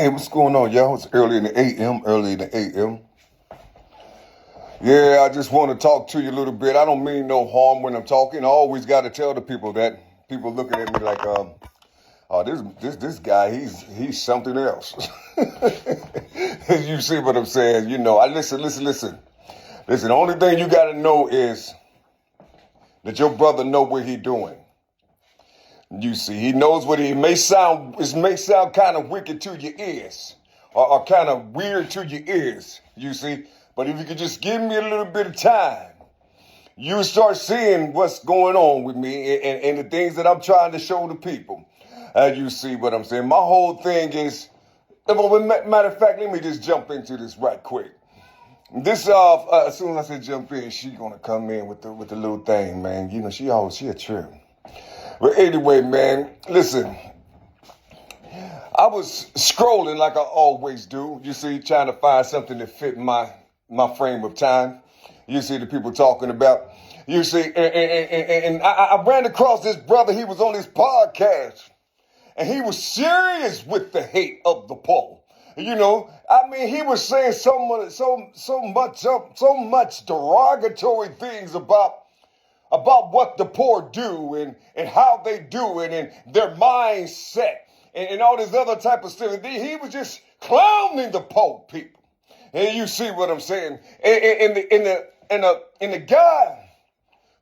Hey, what's going on, y'all? It's early in the AM, early in the AM. Yeah, I just want to talk to you a little bit. I don't mean no harm when I'm talking. I always got to tell the people that. People looking at me like, oh, this guy, he's something else. You see what I'm saying? You know, listen. Listen, the only thing you got to know is that your brother know what he doing. You see, he knows what it may sound kind of wicked to your ears or kind of weird to your ears, you see. But if you could just give me a little bit of time, you start seeing what's going on with me and the things that I'm trying to show the people. You see what I'm saying? My whole thing is, matter of fact, let me just jump into this right quick. This as soon as I say jump in, she gonna come in with the little thing, man. You know, she a trip. But anyway, man, listen, I was scrolling like I always do, you see, trying to find something that fit my frame of time. You see the people talking about, you see, and I ran across this brother. He was on his podcast, and he was serious with the hate of the poor. You know, I mean, he was saying so much derogatory things about what the poor do and how they do it and their mindset and all this other type of stuff. He was just clowning the poor people. And you see what I'm saying? And the guy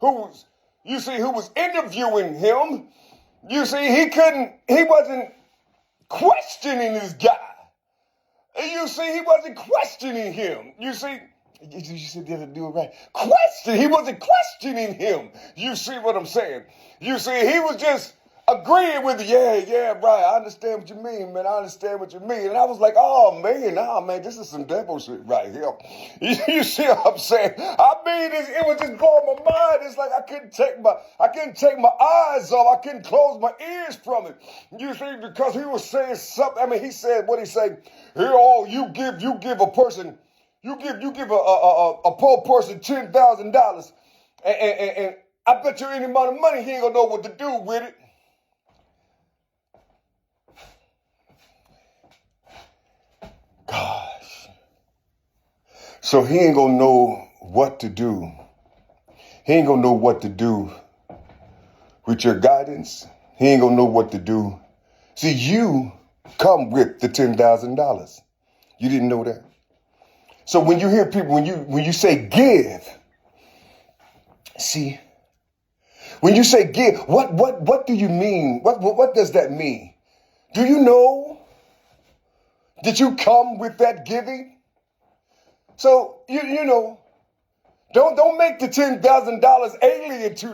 who was interviewing him, you see, he wasn't questioning this guy. You see, he wasn't questioning him. You see, you said they do it right. He wasn't questioning him. You see what I'm saying? You see, he was just agreeing with yeah, right. I understand what you mean, man. I understand what you mean. And I was like, oh, man, this is some devil shit right here. You see what I'm saying? I mean, it was just blowing my mind. It's like I couldn't take my eyes off. I couldn't close my ears from it. You see, because he was saying something. I mean, he said, what he say? Here, you give a person. You give a poor person $10,000, and I bet you any amount of money he ain't gonna know what to do with it. Gosh. So he ain't gonna know what to do. He ain't gonna know what to do with your guidance. He ain't gonna know what to do. See, you come with the $10,000. You didn't know that? So when you hear people, when you say give, see, when you say give, what do you mean? What does that mean? Do you know that you come with that giving? So you know, don't make the $10,000 alien to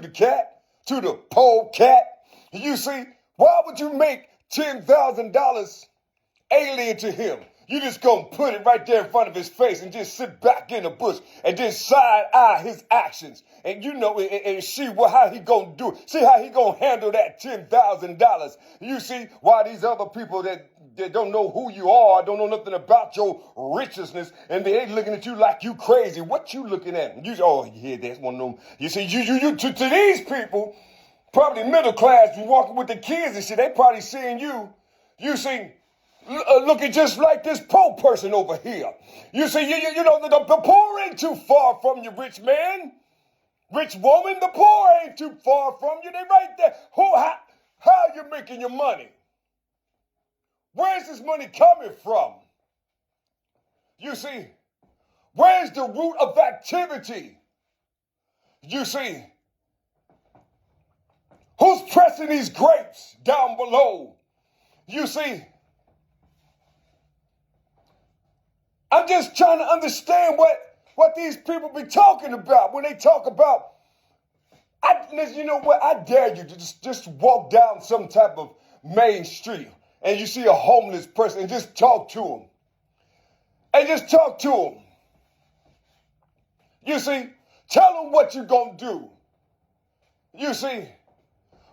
the poor cat. You see, why would you make $10,000 alien to him? You just gonna put it right there in front of his face and just sit back in the bush and just side eye his actions. And you know, and see how he gonna do it. See how he gonna handle that $10,000. You see why these other people that don't know who you are, don't know nothing about your richness, and they ain't looking at you like you crazy. What you looking at? That's one of them. You see, to these people, probably middle class, you walking with the kids and shit, they probably seeing you. You see, looking just like this poor person over here. You see, you know, the poor ain't too far from you, rich man. Rich woman, the poor ain't too far from you. They right there. How are you making your money? Where's this money coming from? You see, where's the root of activity? You see, who's pressing these grapes down below? You see, I'm just trying to understand what these people be talking about when they talk about. You know what? I dare you to just walk down some type of main street and you see a homeless person and just talk to him. And just talk to him. You see, tell him what you're going to do. You see,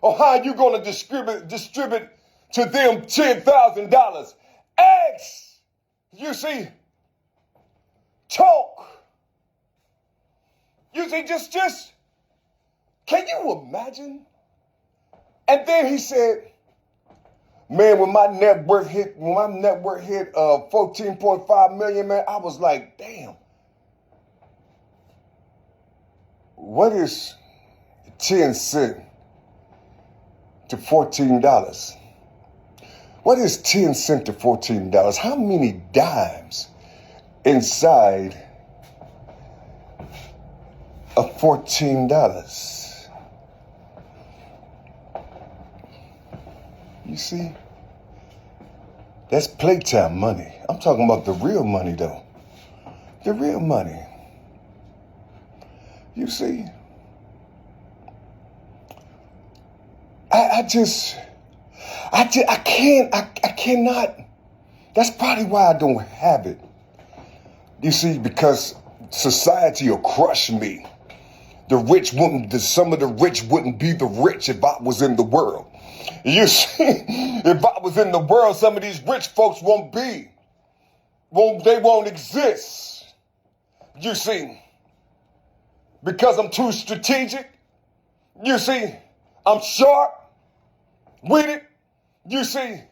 or how you going to distribute to them $10,000. Ask, you see, talk. You see, just, can you imagine? And then he said, Man, when my net worth hit 14.5 million, man, I was like, damn. What is 10 cents to $14? What is 10 cents to $14? How many dimes inside of $14? You see? That's playtime money. I'm talking about the real money, though. The real money. You see? I cannot. That's probably why I don't have it. You see, because society will crush me. Some of the rich wouldn't be the rich if I was in the world. You see, if I was in the world, some of these rich folks they won't exist. You see, because I'm too strategic. You see, I'm sharp with it. You see,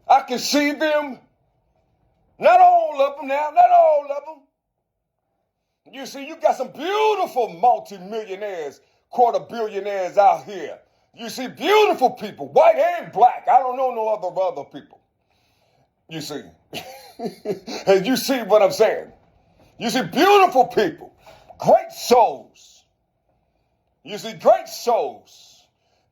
I can see them. Not all of them now, not all of them. You see, you got some beautiful multimillionaires, quarter billionaires out here. You see, beautiful people, white and black. I don't know no other people. You see, and you see what I'm saying. You see, beautiful people, great souls. You see, great souls.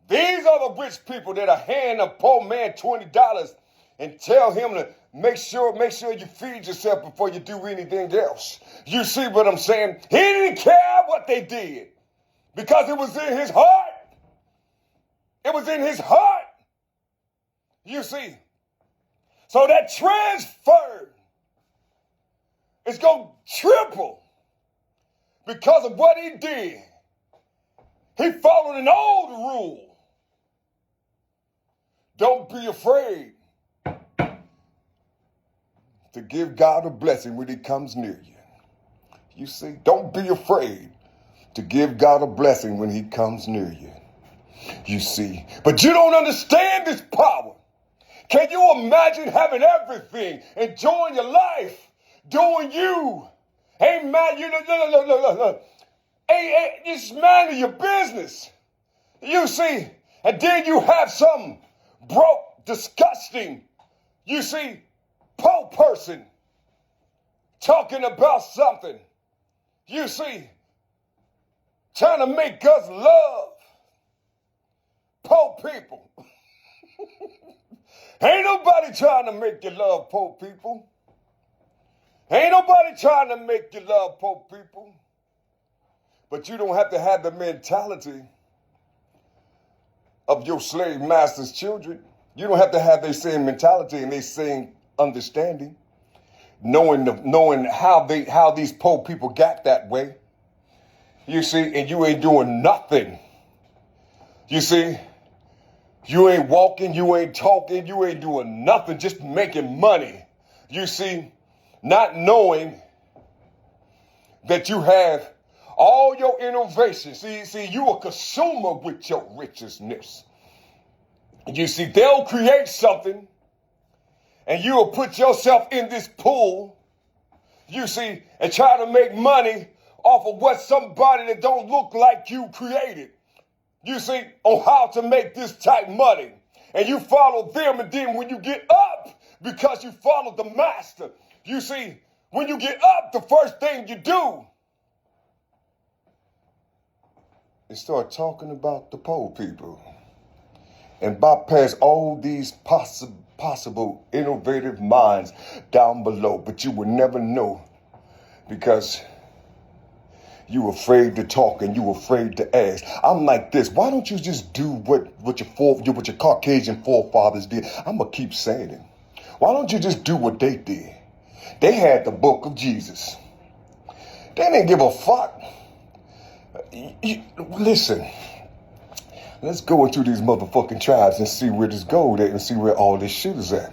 These are the rich people that are hand a poor man $20 and tell him to make sure you feed yourself before you do anything else. You see what I'm saying? He didn't care what they did because it was in his heart. It was in his heart. You see? So that transfer is going to triple because of what he did. He followed an old rule. Don't be afraid to give God a blessing when he comes near you. You see? Don't be afraid to give God a blessing when he comes near you. You see? But you don't understand this power. Can you imagine having everything, enjoying your life, doing you? Hey, man, look. Hey, just minding your business. You see? And then you have some broke, disgusting, you see, poor person talking about something. You see? Trying to make us love poor people. Ain't nobody trying to make you love poor people. Ain't nobody trying to make you love poor people. But you don't have to have the mentality of your slave master's children. You don't have to have their same mentality and their same understanding, knowing how these poor people got that way. You see, and you ain't doing nothing. You see, you ain't walking, you ain't talking, you ain't doing nothing, just making money. You see, not knowing that you have all your innovation. See, you a consumer with your richness. You see, they'll create something and you'll put yourself in this pool, you see, and try to make money off of what somebody that don't look like you created. You see, on how to make this type money. And you follow them, and then when you get up, because you follow the master, you see, when you get up, the first thing you do is start talking about the poor people and bypass all these possible innovative minds down below. But you will never know because you're afraid to talk and you're afraid to ask. I'm like this. Why don't you just do what your Caucasian forefathers did? I'm going to keep saying it. Why don't you just do what they did? They had the book of Jesus. They didn't give a fuck. Listen, let's go into these motherfucking tribes and see where this gold at and see where all this shit is at.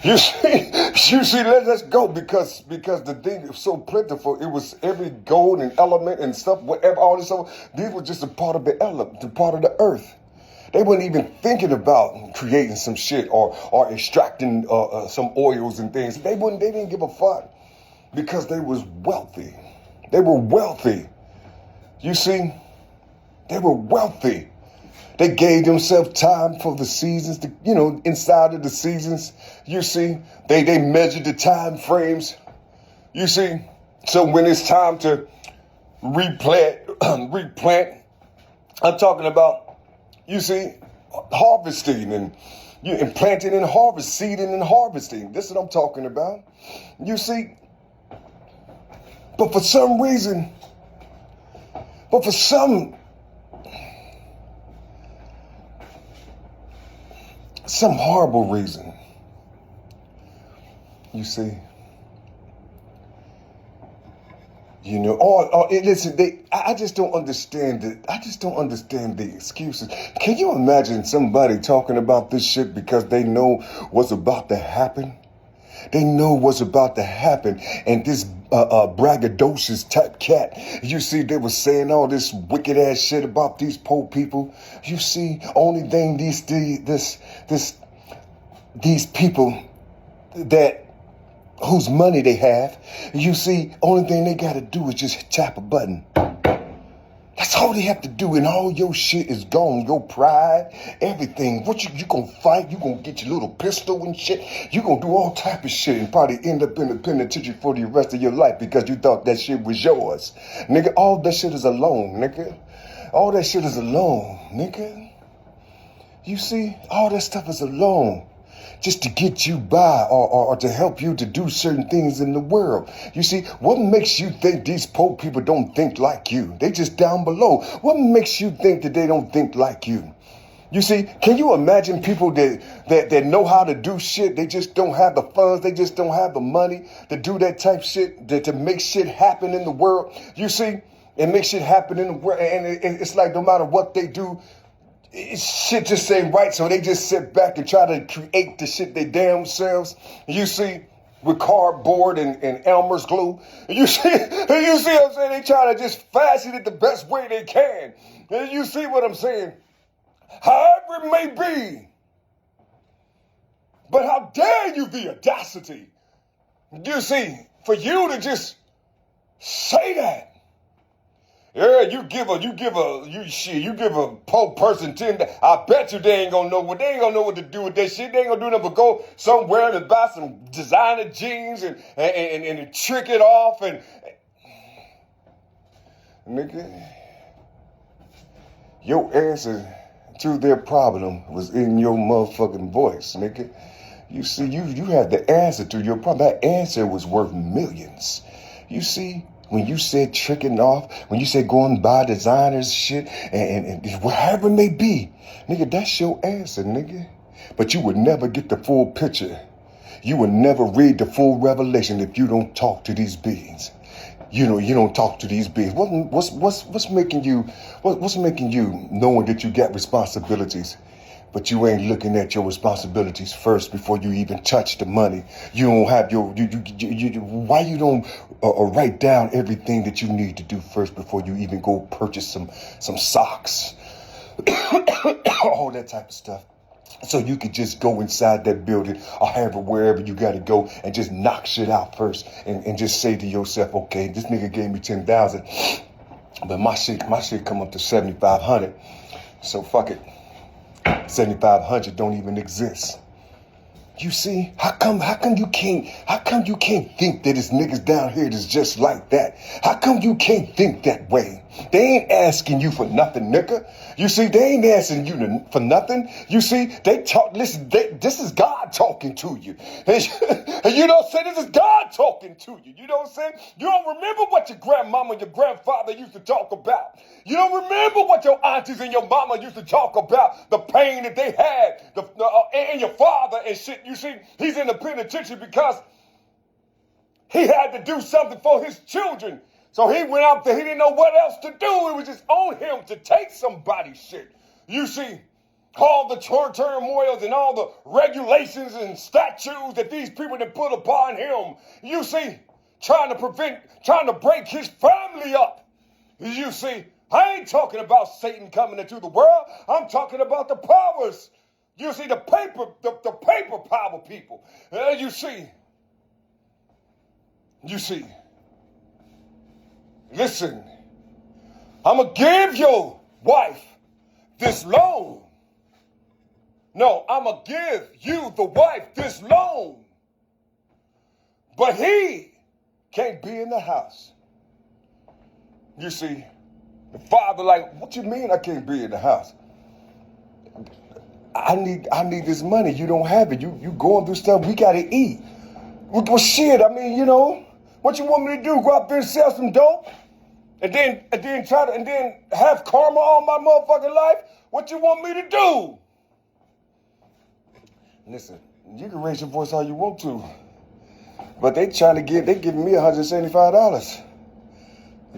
You see, let's go because the thing is so plentiful. It was every gold and element and stuff, whatever, all this stuff. These were just a part of the element, the part of the earth. They weren't even thinking about creating some shit or extracting some oils and things. They didn't give a fuck because they was wealthy. They were wealthy. You see, they were wealthy. They gave themselves time for the seasons, inside of the seasons. You see, they measured the time frames. You see, so when it's time to replant, I'm talking about, you see, harvesting and planting and harvest, seeding and harvesting. This is what I'm talking about. You see, but for some reason, some horrible reason, you see, listen, I just don't understand it. I just don't understand the excuses. Can you imagine somebody talking about this shit because they know what's about to happen? They know what's about to happen. And this braggadocious type cat, you see, they were saying all this wicked ass shit about these poor people. You see, only thing these people that whose money they have, you see, only thing they got to do is just tap a button. That's all they have to do, and all your shit is gone. Your pride, everything. What you gonna fight? You gonna get your little pistol and shit? You gonna do all type of shit and probably end up in the penitentiary for the rest of your life because you thought that shit was yours. Nigga, all that shit is a loan, nigga. All that shit is a loan, nigga. You see, all that stuff is a loan. Just to get you by or to help you to do certain things in the world. You see, what makes you think these poor people don't think like you? They just down below. What makes you think that they don't think like you? You see, can you imagine people that know how to do shit? They just don't have the funds. They just don't have the money to do that type shit, to make shit happen in the world. You see, it makes shit happen in the world. And it's like no matter what they do, shit just ain't right, so they just sit back and try to create the shit they damn selves. You see, with cardboard and Elmer's glue. You see what I'm saying? They try to just fashion it the best way they can. And you see what I'm saying? However it may be. But how dare you, the audacity? You see, for you to just say that. Yeah, you give a poor person $10. I bet you they ain't gonna know what to do with that shit. They ain't gonna do nothing but go somewhere and buy some designer jeans and trick it off and nigga, your answer to their problem was in your motherfucking voice, nigga. You see, you had the answer to your problem. That answer was worth millions. You see. When you said tricking off, when you said go and buy designers shit, and whatever it may be, nigga, that's your answer, nigga. But you would never get the full picture. You would never read the full revelation if you don't talk to these beings. You don't talk to these beings. What's making you knowing that you got responsibilities? But you ain't looking at your responsibilities first before you even touch the money. You don't have why you don't write down everything that you need to do first before you even go purchase some socks, all that type of stuff. So you could just go inside that building or wherever you got to go and just knock shit out first and just say to yourself, okay, this nigga gave me 10,000, but my shit come up to 7,500. So fuck it. 7,500 don't even exist. You see, how come you can't think that it's niggas down here that's just like that? How come you can't think that way? They ain't asking you for nothing, nigga. You see, they ain't asking you for nothing. You see, this is God talking to you. And you know what I'm saying? This is God talking to you. You know what I'm saying? You don't remember what your grandmama and your grandfather used to talk about. You don't remember what your aunties and your mama used to talk about, the pain that they had, and your father and shit. You see, he's in the penitentiary because he had to do something for his children. So he went out there, he didn't know what else to do. It was just on him to take somebody's shit. You see, all the turmoils and all the regulations and statutes that these people had put upon him. You see, trying to break his family up. You see, I ain't talking about Satan coming into the world. I'm talking about the powers. You see, the paper power people. You see. Listen, I'm going to give your wife this loan. No, I'm going to give you, the wife, this loan. But he can't be in the house. You see, the father like, what you mean I can't be in the house? I need this money. You don't have it. You going through stuff. We got to eat. Well, shit, I mean, what you want me to do? Go out there and sell some dope? And then have karma all my motherfucking life? What you want me to do? Listen, you can raise your voice all you want to, but they giving me $175.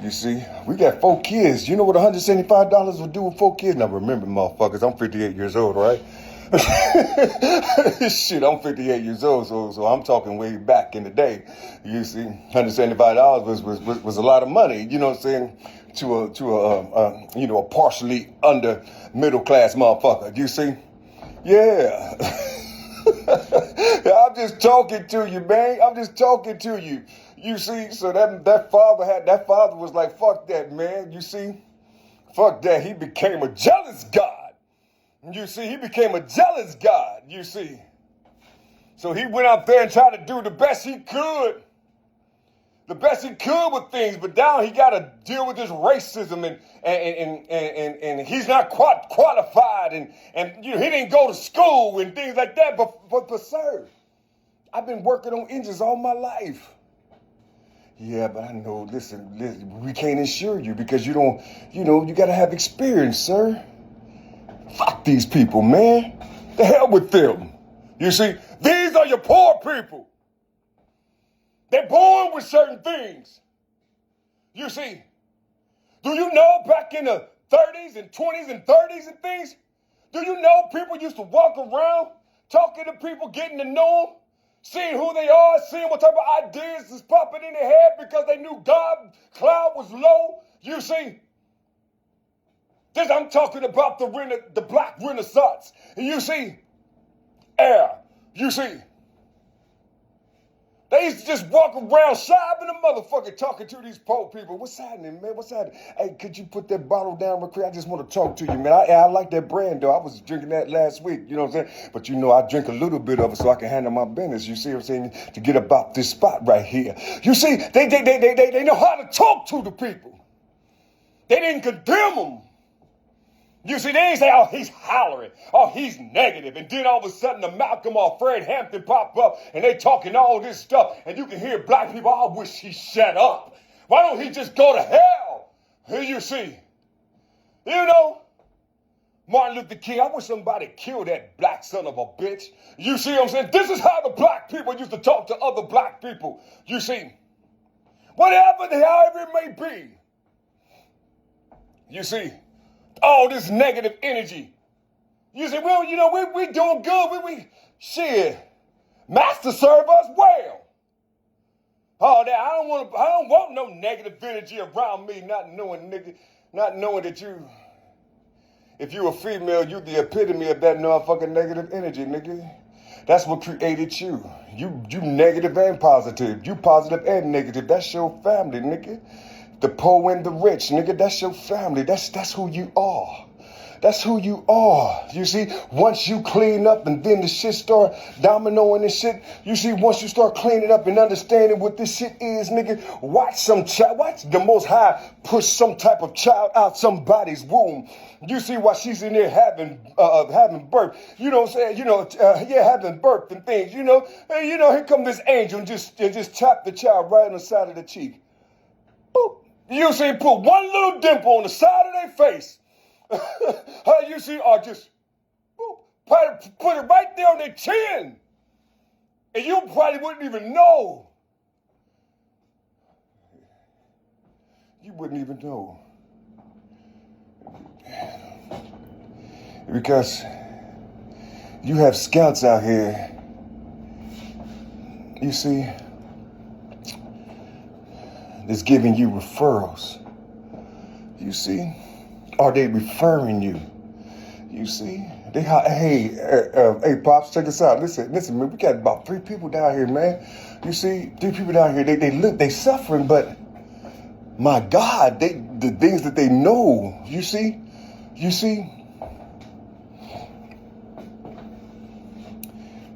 You see, we got 4 kids. You know what $175 would do with 4 kids? Now remember, motherfuckers, I'm 58 years old, right? Shit, I'm 58 years old, so I'm talking way back in the day. You see, $175 was a lot of money. You know what I'm saying? To a partially under middle class motherfucker. You see? Yeah. I'm just talking to you, man. I'm just talking to you. You see, so that father was like, fuck that, man. You see, fuck that. He became a jealous God. You see, he became a jealous God. You see, so he went out there and tried to do the best he could with things. But now he got to deal with this racism and he's not qualified and he didn't go to school and things like that. But sir, I've been working on engines all my life. Yeah, but I know, listen, we can't insure you because you don't, you got to have experience, sir. Fuck these people, man. The hell with them. You see, these are your poor people. They're born with certain things. You see, do you know back in the 30s and 20s and 30s and things, do you know people used to walk around talking to people, getting to know them? Seeing who they are, seeing what type of ideas is popping in their head because they knew God cloud was low. You see, I'm talking about the Black Renaissance. And you see, you see, they used to just walk around sobbing a motherfucker talking to these poor people. What's happening, man? What's happening? Hey, could you put that bottle down real quick? I just want to talk to you, man. I like that brand, though. I was drinking that last week, you know what I'm saying? But, I drink a little bit of it so I can handle my business, you see what I'm saying? To get about this spot right here. You see, they know how to talk to the people. They didn't condemn them. You see, they didn't say, oh, he's hollering. Oh, he's negative. And then all of a sudden the Malcolm or Fred Hampton pop up and they talking all this stuff. And you can hear black people, I wish he shut up. Why don't he just go to hell? Here you see. Martin Luther King, I wish somebody killed that black son of a bitch. You see what I'm saying? This is how the black people used to talk to other black people. You see, however it may be. You see, all this negative energy. You say, well, we doing good. We shit. Master serve us well. Oh, that I don't want no negative energy around me, not knowing that if you a female, you the epitome of that motherfucking negative energy, nigga. That's what created you. You negative and positive. You positive and negative. That's your family, nigga. The poor and the rich, nigga, that's your family. That's who you are. That's who you are. You see, once you clean up and then the shit start dominoing and shit, you see, once you start cleaning up and understanding what this shit is, nigga, watch the Most High push some type of child out somebody's womb. You see why she's in there having birth. You know what I'm saying? Having birth and things, And, here come this angel and just tap the child right on the side of the cheek. Boop. You see, put one little dimple on the side of their face. You see, or just put it right there on their chin. And you probably wouldn't even know. You wouldn't even know. Because you have scouts out here, you see, that's giving you referrals. You see? Are they referring you? You see? Hey, Pops, check this out. Listen, man, we got about 3 people down here, man. You see, 3 people down here, they suffering, but my God, the things that they know, you see?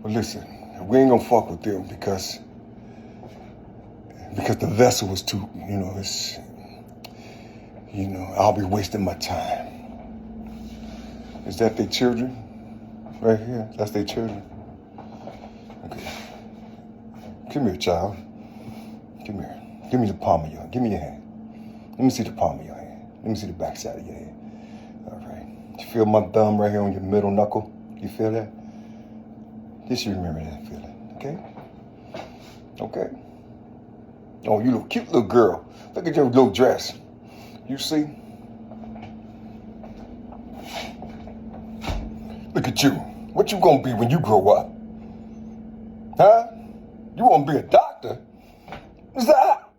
Well, listen, we ain't gonna fuck with them because the vessel was too, I'll be wasting my time. Is that their children? Right here? That's their children? Okay. Come here, child. Come here. Give me the palm of your hand. Give me your hand. Let me see the palm of your hand. Let me see the back side of your hand. All right. You feel my thumb right here on your middle knuckle? You feel that? Just remember that feeling, okay? Okay? Oh, you little cute little girl. Look at your little dress. You see? Look at you. What you gonna be when you grow up? Huh? You wanna be a doctor? Is that?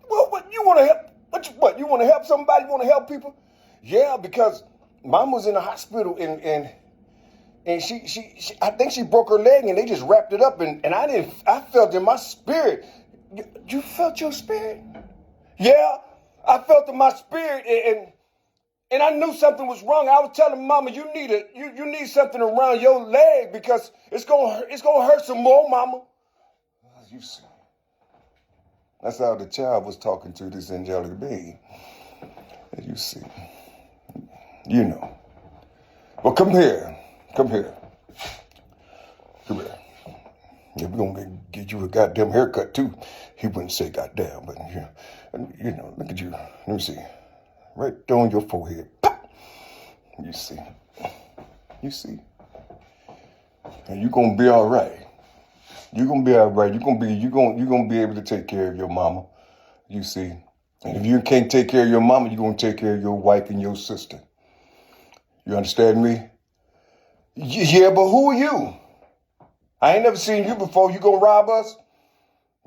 Well, what you wanna help? What you wanna help somebody? You wanna help people? Yeah, because Mom was in the hospital and she I think she broke her leg and they just wrapped it up and I felt in my spirit. You felt your spirit? Yeah, I felt in my spirit and I knew something was wrong. I was telling Mama, you need something around your leg because it's gonna hurt some more, Mama. You see, that's how the child was talking to this angelic being. You see, Well, come here. Yeah, we're gonna get you a goddamn haircut too. He wouldn't say goddamn, but look at you. Let me see. Right there on your forehead. Pop! You see. And you're gonna be all right. You're gonna be all right. You're gonna be able to take care of your mama. You see. And if you can't take care of your mama, you're gonna take care of your wife and your sister. You understand me? Yeah, but who are you? I ain't never seen you before. You gonna rob us?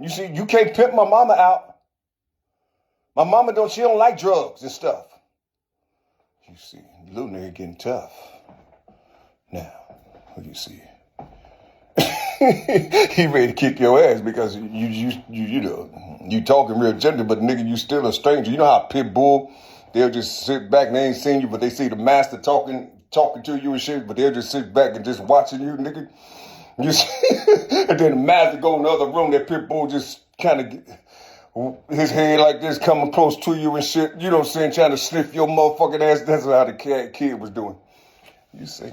You see, you can't pimp my mama out. My mama she don't like drugs and stuff. You see, little nigga getting tough. Now, what do you see? He ready to kick your ass because you talking real gentle, but nigga, you still a stranger. You know how pit bull, they'll just sit back and they ain't seen you, but they see the master talking to you and shit, but they'll just sit back and just watching you, nigga. You see? And then the master go in the other room, that pit bull just kind of his head like this coming close to you and shit. You know what I'm saying? Trying to sniff your motherfucking ass. That's how the kid was doing. You see?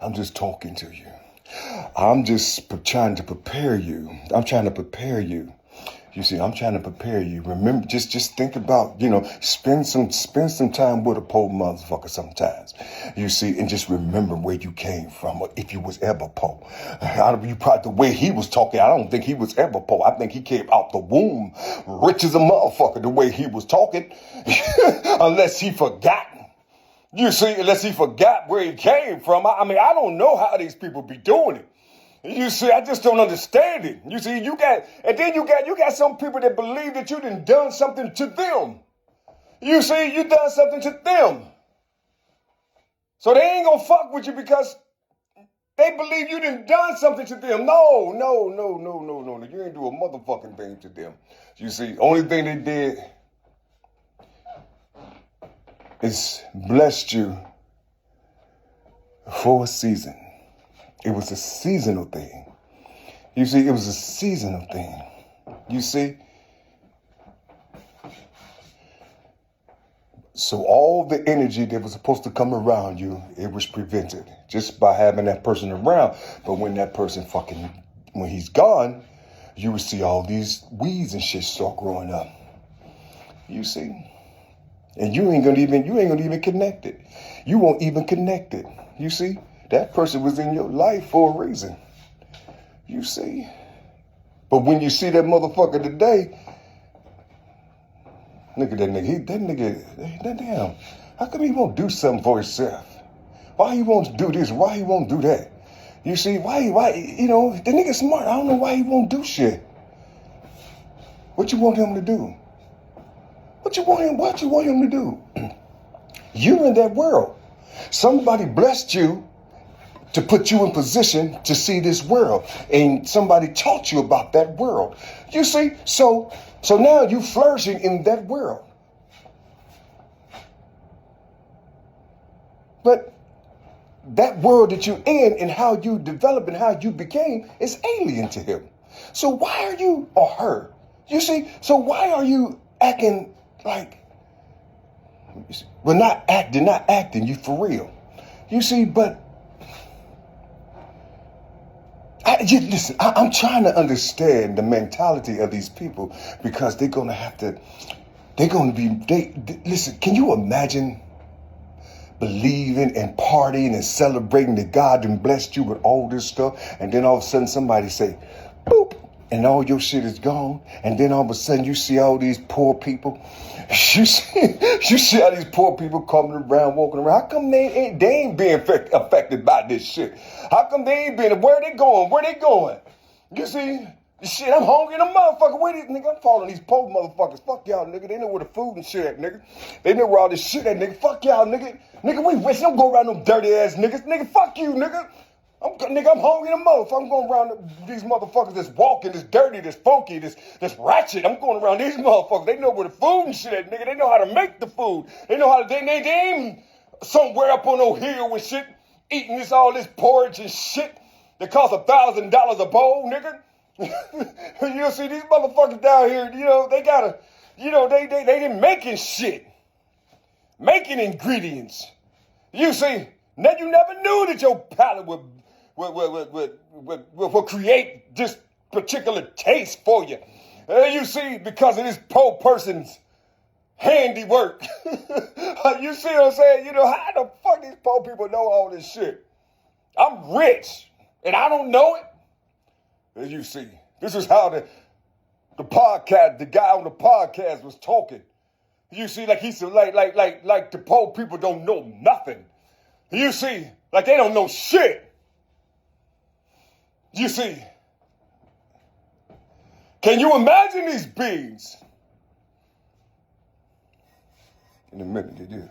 I'm just talking to you. I'm just trying to prepare you. I'm trying to prepare you. You see, I'm trying to prepare you. Remember, just think about, spend some time with a poor motherfucker sometimes. You see, and just remember where you came from, or if you was ever poor. The way he was talking, I don't think he was ever poor. I think he came out the womb rich as a motherfucker the way he was talking, unless he forgot. You see, unless he forgot where he came from. I don't know how these people be doing it. You see, I just don't understand it. You see, you got some people that believe that you done something to them. You see, you done something to them. So they ain't gonna fuck with you because they believe you done something to them. No. You ain't do a motherfucking thing to them. You see, only thing they did is blessed you for a season. It was a seasonal thing. You see, it was a seasonal thing. You see? So all the energy that was supposed to come around you, it was prevented just by having that person around. But when that person when he's gone, you will see all these weeds and shit start growing up. You see? And you ain't gonna even connect it. You won't even connect it. You see? That person was in your life for a reason. You see? But when you see that motherfucker today, look at that nigga. Damn. How come he won't do something for himself? Why he won't do this? Why he won't do that? You see? Why, the nigga smart. I don't know why he won't do shit. What you want him to do? What you want him to do? You're in that world. Somebody blessed you to put you in position to see this world. And somebody taught you about that world. You see, so now you're flourishing in that world. But that world that you're in and how you develop and how you became is alien to him. So why are you, or her? You see, so why are you acting like, well, not acting, you for real. You see, but listen, I'm trying to understand the mentality of these people because listen, can you imagine believing and partying and celebrating that God done blessed you with all this stuff, and then all of a sudden somebody say, boop, and all your shit is gone, and then all of a sudden you see all these poor people. You see how these poor people coming around, walking around. How come they ain't being affected by this shit? How come they ain't being, where they going? You see, shit, I'm hungry in a motherfucker. Where these nigga? I'm following these poor motherfuckers. Fuck y'all, nigga. They know where the food and shit at, nigga. They know where all this shit at, nigga. Fuck y'all, nigga. Nigga, we rich. Don't go around them dirty ass niggas. Nigga, fuck you, nigga. I'm hungry in a motherfucker. I'm going around these motherfuckers that's walking, that's dirty, that's funky, that's ratchet. I'm going around these motherfuckers. They know where the food and shit at, nigga. They know how to make the food. They know how to, they ain't somewhere up on no hill and shit, eating all this porridge and shit that costs $1,000 a bowl, nigga. You see these motherfuckers down here, they gotta, they didn't making shit. Making ingredients. You see, now you never knew that your palate would create this particular taste for you. You see, because of this poor person's handiwork. You see what I'm saying? How the fuck these poor people know all this shit? I'm rich, and I don't know it. As you see, this is how the guy on the podcast was talking. You see, like he said, like the poor people don't know nothing. You see, like they don't know shit. You see, can you imagine these beings? In a minute, they do.